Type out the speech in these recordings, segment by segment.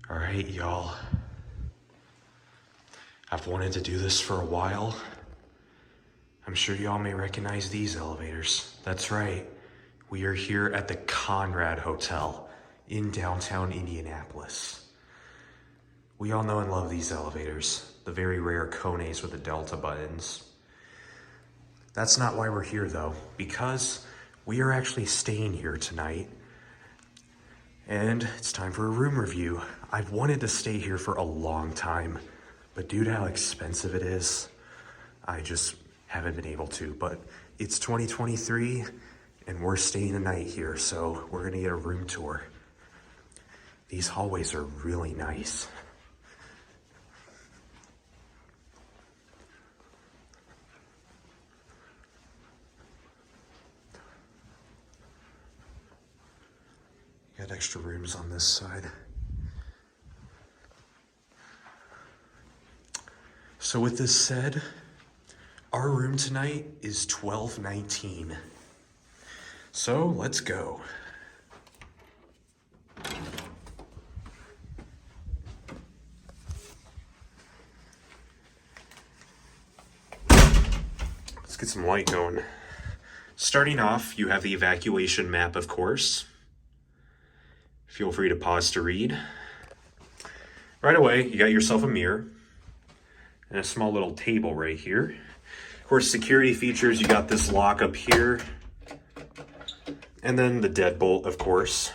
All right, y'all. I've wanted to do this for a while. I'm sure y'all may recognize these elevators. That's right. We are here at the Conrad Hotel in downtown Indianapolis. We all know and love these elevators, the very rare Kones with the Delta buttons. That's not why we're here though, because we are actually staying here tonight. And it's time for a room review. I've wanted to stay here for a long time, but due to how expensive it is, I just haven't been able to. But it's 2023 and we're staying a night here, so we're gonna get a room tour. These hallways are really nice. Got extra rooms on this side. So with this said, our room tonight is 1219. So let's go. Let's get some light going. Starting off, you have the evacuation map, of course. Feel free to pause to read. Right away, you got yourself a mirror and a small little table right here. Of course, security features, you got this lock up here, and then the deadbolt, of course.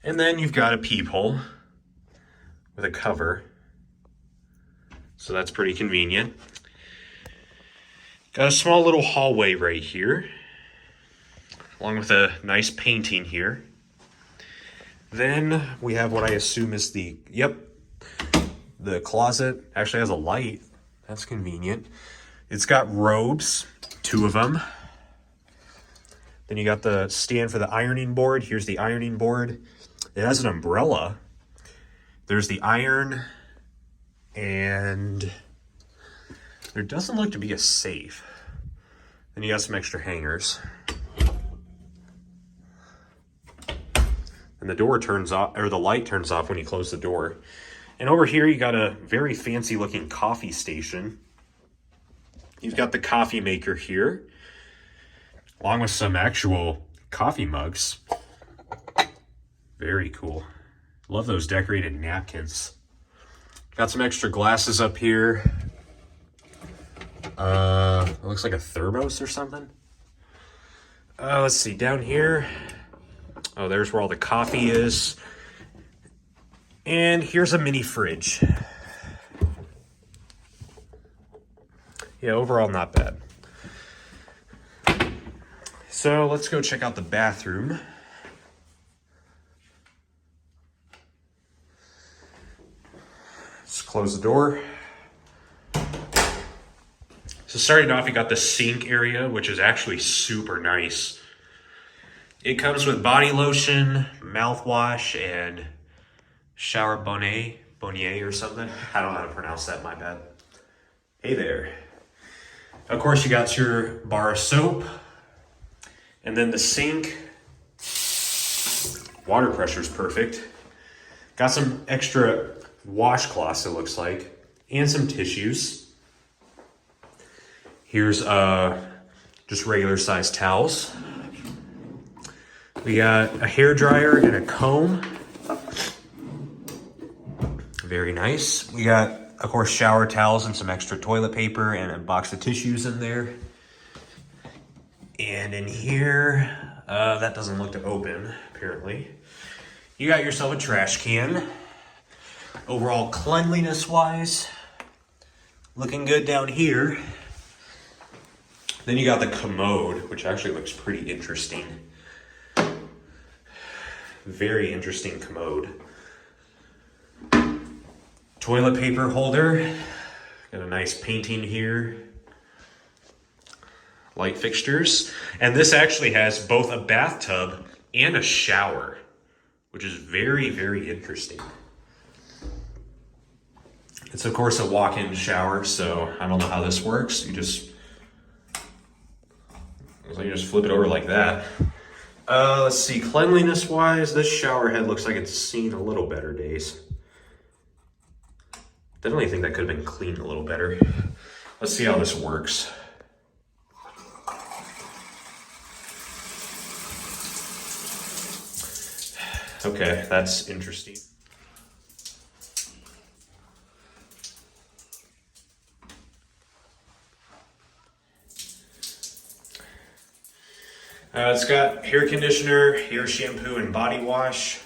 And then you've got a peephole with a cover, so that's pretty convenient. Got a small little hallway right here, along with a nice painting here. Then we have what I assume is the closet. Actually has a light. That's convenient. It's got robes, 2 of them. Then you got the stand for the ironing board. Here's the ironing board. It has an umbrella. There's the iron, and there doesn't look to be a safe. Then you got some extra hangers. And the door turns off, or the light turns off when you close the door. And over here, you got a very fancy looking coffee station. You've got the coffee maker here, along with some actual coffee mugs. Very cool. Love those decorated napkins. Got some extra glasses up here. It looks like a thermos or something. Let's see, down here. Oh, there's where all the coffee is. And here's a mini fridge. Yeah, overall not bad. So let's go check out the bathroom. Let's close the door. So starting off, you got the sink area, which is actually super nice. It comes with body lotion, mouthwash, and shower bonnet or something. I don't know how to pronounce that, my bad. Hey there. Of course, you got your bar of soap. And then the sink. Water pressure's perfect. Got some extra washcloths, it looks like. And some tissues. Here's just regular sized towels. We got a hair dryer and a comb. Very nice. We got, of course, shower towels and some extra toilet paper and a box of tissues in there. And in here, that doesn't look to open, apparently. You got yourself a trash can. Overall, cleanliness-wise, looking good down here. Then you got the commode, which actually looks pretty interesting. Very interesting commode. Toilet paper holder. Got a nice painting here. Light fixtures. And this actually has both a bathtub and a shower, which is very, very interesting. It's of course a walk-in shower, so I don't know how this works. You just flip it over like that. Let's see, cleanliness-wise, this shower head looks like it's seen a little better days. Definitely think that could have been cleaned a little better. Let's see how this works. Okay, that's interesting. It's got hair conditioner, hair shampoo, and body wash.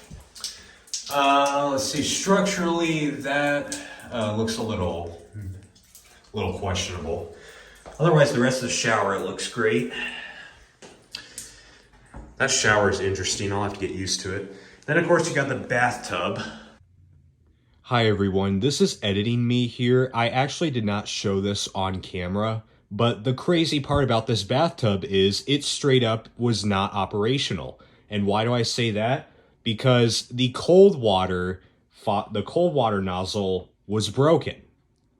Let's see, structurally that looks a little questionable. Otherwise, the rest of the shower, it looks great. That shower is interesting. I'll have to get used to it. Then, of course, you got the bathtub. Hi everyone, this is editing me here. I actually did not show this on camera, but the crazy part about this bathtub is it straight up was not operational. And why do I say that? Because the cold water nozzle was broken.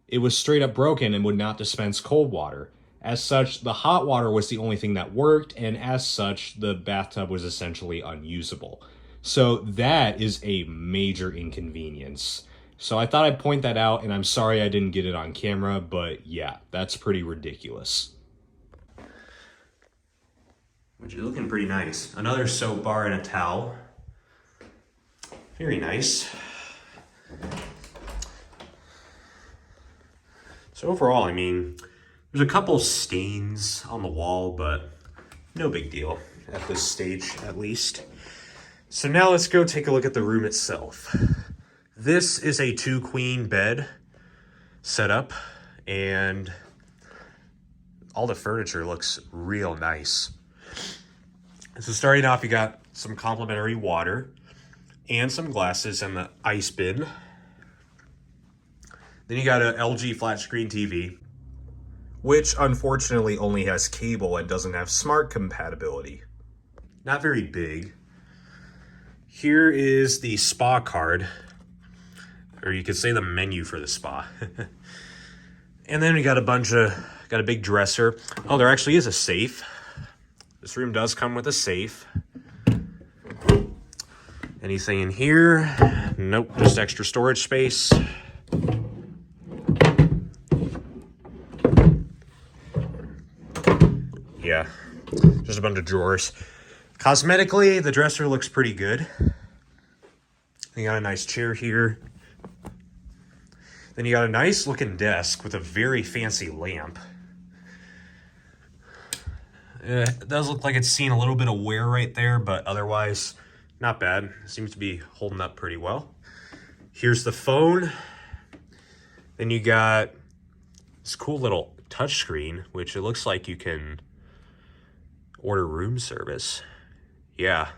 It was straight up broken and would not dispense cold water. As such, the hot water was the only thing that worked, and as such, the bathtub was essentially unusable. So that is a major inconvenience. So I thought I'd point that out, and I'm sorry I didn't get it on camera, but yeah, that's pretty ridiculous. Which is looking pretty nice. Another soap bar and a towel. Very nice. So overall, I mean, there's a couple stains on the wall, but no big deal at this stage, at least. So now let's go take a look at the room itself. This is a 2-queen bed setup, and all the furniture looks real nice. So starting off, you got some complimentary water and some glasses and the ice bin. Then you got an LG flat screen TV, which unfortunately only has cable and doesn't have smart compatibility. Not very big. Here is the spa card, or you could say the menu for the spa. And then we got a big dresser. Oh, there actually is a safe. This room does come with a safe. Anything in here? Nope, just extra storage space. Yeah, just a bunch of drawers. Cosmetically, the dresser looks pretty good. You got a nice chair here. Then you got a nice looking desk with a very fancy lamp. It does look like it's seen a little bit of wear right there, but otherwise, not bad. Seems to be holding up pretty well. Here's the phone. Then you got this cool little touchscreen, which it looks like you can order room service. Yeah.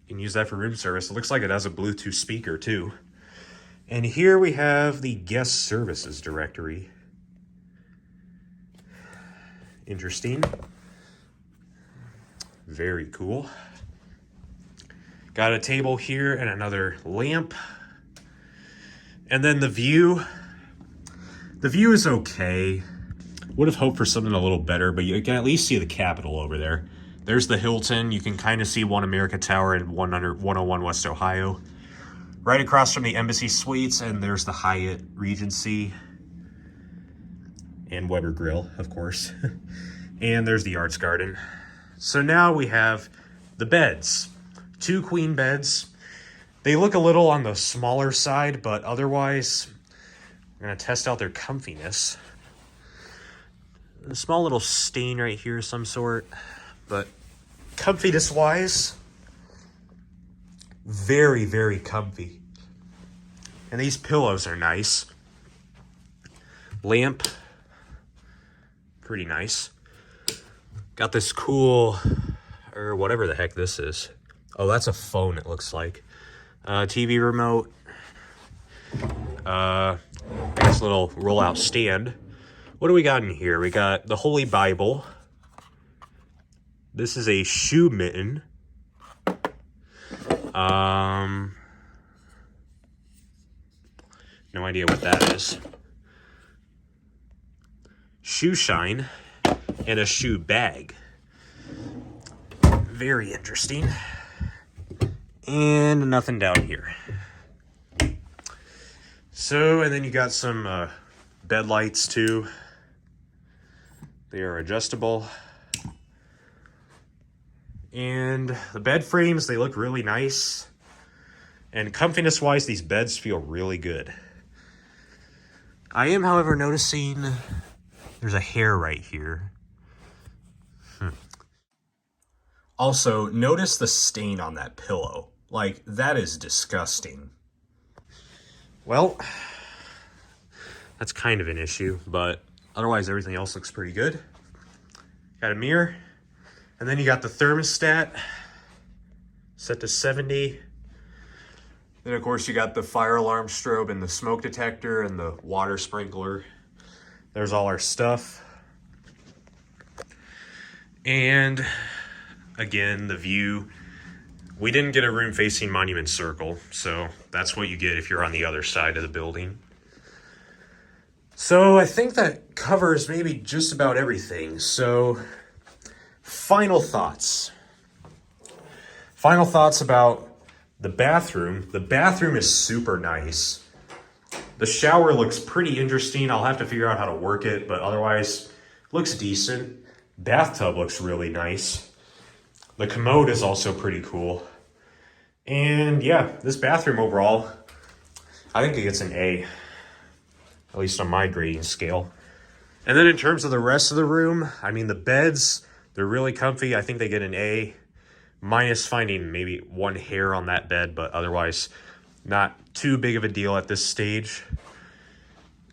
You can use that for room service. It looks like it has a Bluetooth speaker too. And here we have the guest services directory. Interesting. Very cool. Got a table here and another lamp. And then the view. The view is okay. Would have hoped for something a little better, but you can at least see the Capitol over there. There's the Hilton. You can kind of see One America Tower and 101 West Ohio. Right across from the Embassy Suites, and there's the Hyatt Regency. And Weber Grill, of course. And there's the Arts Garden. So now we have the beds. 2 queen beds. They look a little on the smaller side, but otherwise, we're going to test out their comfiness. A small little stain right here of some sort, but comfiness-wise, very, very comfy. And these pillows are nice. Lamp, pretty nice. Got this cool, or whatever the heck this is. Oh, that's a phone, it looks like. TV remote. Nice little roll-out stand. What do we got in here? We got the Holy Bible. This is a shoe mitten. No idea what that is. Shoe shine and a shoe bag. Very interesting. And nothing down here. So, and then you got some bed lights too. They are adjustable. And the bed frames, they look really nice. And comfiness wise, these beds feel really good. I am, however, noticing there's a hair right here. Also, notice the stain on that pillow. Like, that is disgusting. Well, that's kind of an issue, but otherwise everything else looks pretty good. Got a mirror, and then you got the thermostat set to 70. Then of course you got the fire alarm strobe and the smoke detector and the water sprinkler. There's all our stuff. And again, the view. We didn't get a room facing Monument Circle, so that's what you get if you're on the other side of the building. So I think that covers maybe just about everything. So final thoughts. Final thoughts about the bathroom. The bathroom is super nice. The shower looks pretty interesting. I'll have to figure out how to work it, but otherwise looks decent. Bathtub looks really nice. The commode is also pretty cool. And yeah, this bathroom overall, I think it gets an A, at least on my grading scale. And then in terms of the rest of the room, I mean, the beds, they're really comfy. I think they get an A, minus finding maybe one hair on that bed, but otherwise not too big of a deal at this stage.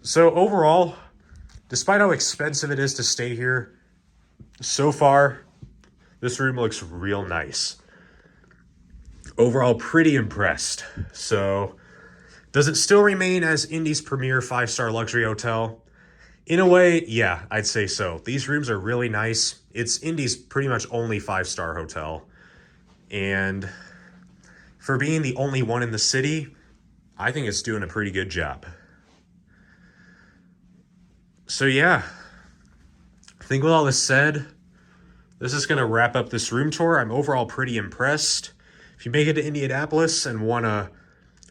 So overall, despite how expensive it is to stay here, so far, this room looks real nice. Overall, pretty impressed. So, does it still remain as Indy's premier 5-star luxury hotel? In a way, yeah, I'd say so. These rooms are really nice. It's Indy's pretty much only 5-star hotel. And for being the only one in the city, I think it's doing a pretty good job. So yeah, I think with all this said, this is going to wrap up this room tour. I'm overall pretty impressed. If you make it to Indianapolis and want a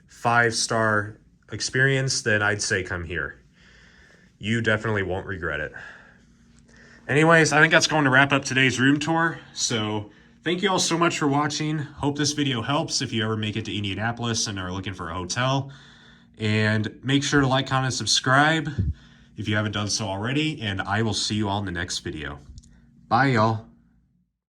5-star experience, then I'd say come here. You definitely won't regret it. Anyways, I think that's going to wrap up today's room tour. So thank you all so much for watching. Hope this video helps if you ever make it to Indianapolis and are looking for a hotel. And make sure to like, comment, subscribe if you haven't done so already. And I will see you all in the next video. Bye, y'all.